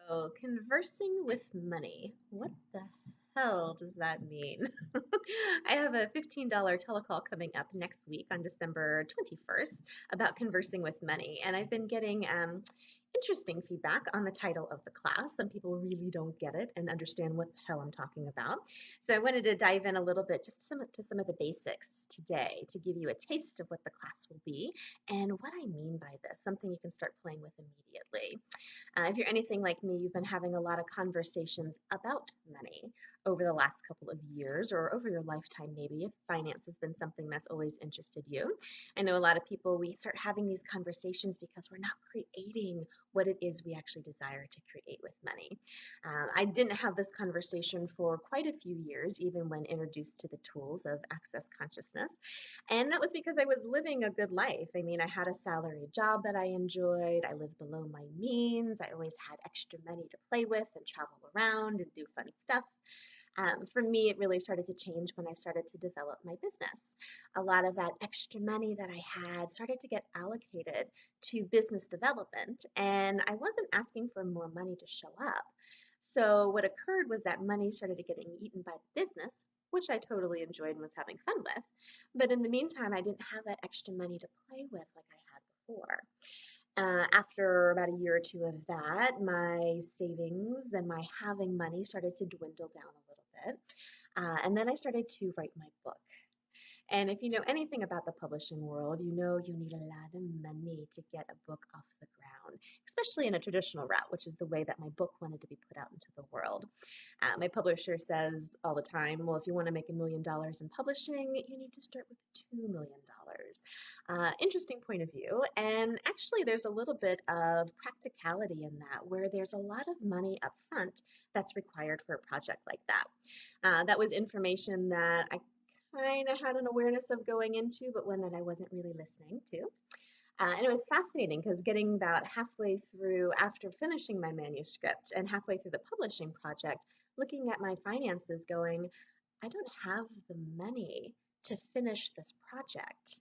So, conversing with money. What the hell does that mean? I have a $15 telecall coming up next week on December 21st about conversing with money, and I've been getting interesting feedback on the title of the class. Some people really don't get it and understand what the hell I'm talking about. So I wanted to dive in a little bit just to some of the basics today to give you a taste of what the class will be and what I mean by this, something you can start playing with immediately. If you're anything like me, you've been having a lot of conversations about money over the last couple of years or over your lifetime, maybe, if finance has been something that's always interested you. I know a lot of people, we start having these conversations because we're not creating what it is we actually desire to create with money. I didn't have this conversation for quite a few years, even when introduced to the tools of access consciousness. And that was because I was living a good life. I mean, I had a salary job that I enjoyed. I lived below my means. I always had extra money to play with and travel around and do fun stuff. For me, it really started to change when I started to develop my business. A lot of that extra money that I had started to get allocated to business development, and I wasn't asking for more money to show up. So, what occurred was that money started getting eaten by the business, which I totally enjoyed and was having fun with. But in the meantime, I didn't have that extra money to play with like I had before. After about a year or two of that, my savings and my having money started to dwindle down a little bit. And then I started to write my book. And if you know anything about the publishing world, you know you need a lot of money to get a book off the ground, especially in a traditional route, which is the way that my book wanted to be put out into the world. My publisher says all the time, well, if you want to make $1 million in publishing, you need to start with $2 million. Interesting point of view. And actually, there's a little bit of practicality in that, where there's a lot of money up front that's required for a project like that. That was information that I kind of had an awareness of going into, but one that I wasn't really listening to. And it was fascinating because getting about halfway through after finishing my manuscript and halfway through the publishing project, looking at my finances going, I don't have the money to finish this project.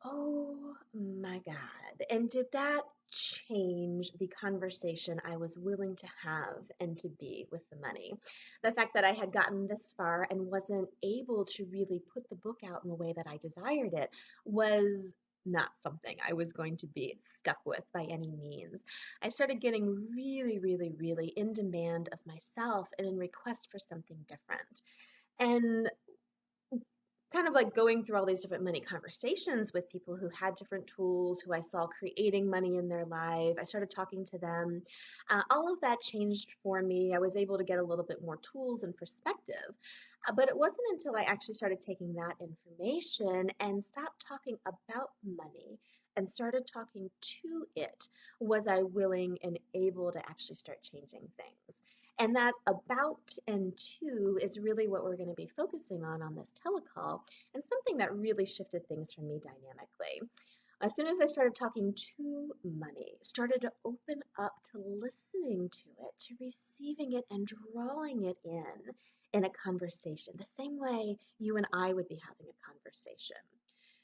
Oh my God. And did that change the conversation I was willing to have and to be with the money? The fact that I had gotten this far and wasn't able to really put the book out in the way that I desired it was not something I was going to be stuck with by any means. I started getting really, really, really in demand of myself and in request for something different. And kind of like going through all these different money conversations with people who had different tools, who I saw creating money in their life. I started talking to them. All of that changed for me. I was able to get a little bit more tools and perspective. But it wasn't until I actually started taking that information and stopped talking about money and started talking to it was I willing and able to actually start changing things. And that about and to is really what we're going to be focusing on this telecall, and something that really shifted things for me dynamically. As soon as I started talking to money, started to open up to listening to it, to receiving it and drawing it in a conversation, the same way you and I would be having a conversation.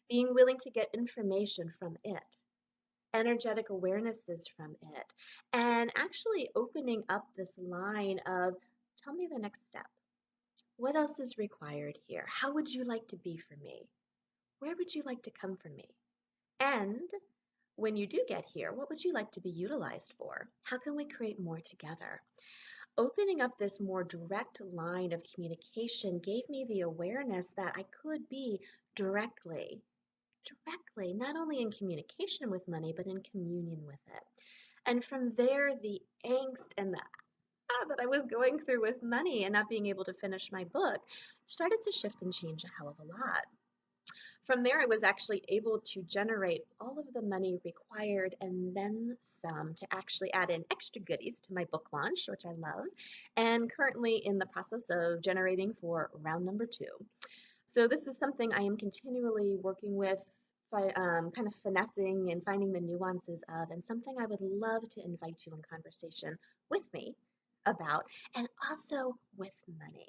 Being willing to get information from it, energetic awarenesses from it, and actually opening up this line of, tell me the next step. What else is required here? How would you like to be for me? Where would you like to come for me? And when you do get here, what would you like to be utilized for? How can we create more together? Opening up this more direct line of communication gave me the awareness that I could be directly, not only in communication with money, but in communion with it. And from there, the angst and the that I was going through with money and not being able to finish my book started to shift and change a hell of a lot. From there, I was actually able to generate all of the money required and then some to actually add in extra goodies to my book launch, which I love, and currently in the process of generating for round number 2. So this is something I am continually working with, kind of finessing and finding the nuances of, and something I would love to invite you in conversation with me about, and also with money.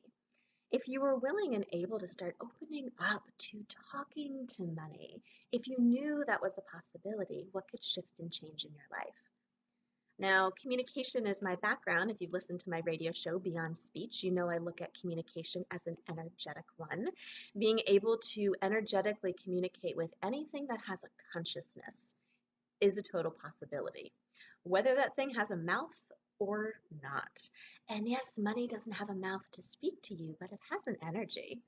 If you were willing and able to start opening up to talking to money, if you knew that was a possibility, what could shift and change in your life? Now, communication is my background. If you've listened to my radio show, Beyond Speech, you know I look at communication as an energetic one. Being able to energetically communicate with anything that has a consciousness is a total possibility, whether that thing has a mouth or not. And yes, money doesn't have a mouth to speak to you, but it has an energy.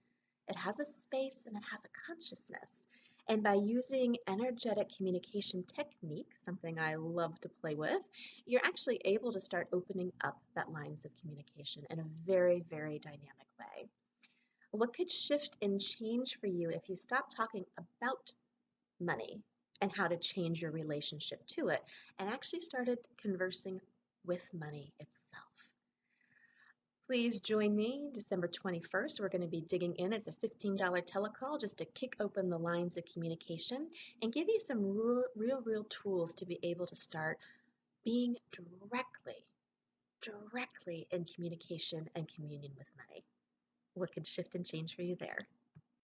It has a space and it has a consciousness. And by using energetic communication techniques, something I love to play with, you're actually able to start opening up that lines of communication in a very, very dynamic way. What could shift and change for you if you stop talking about money and how to change your relationship to it and actually started conversing with money itself? Please join me December 21st. We're going to be digging in. It's a $15 telecall just to kick open the lines of communication and give you some real tools to be able to start being directly in communication and communion with money. What could shift and change for you there?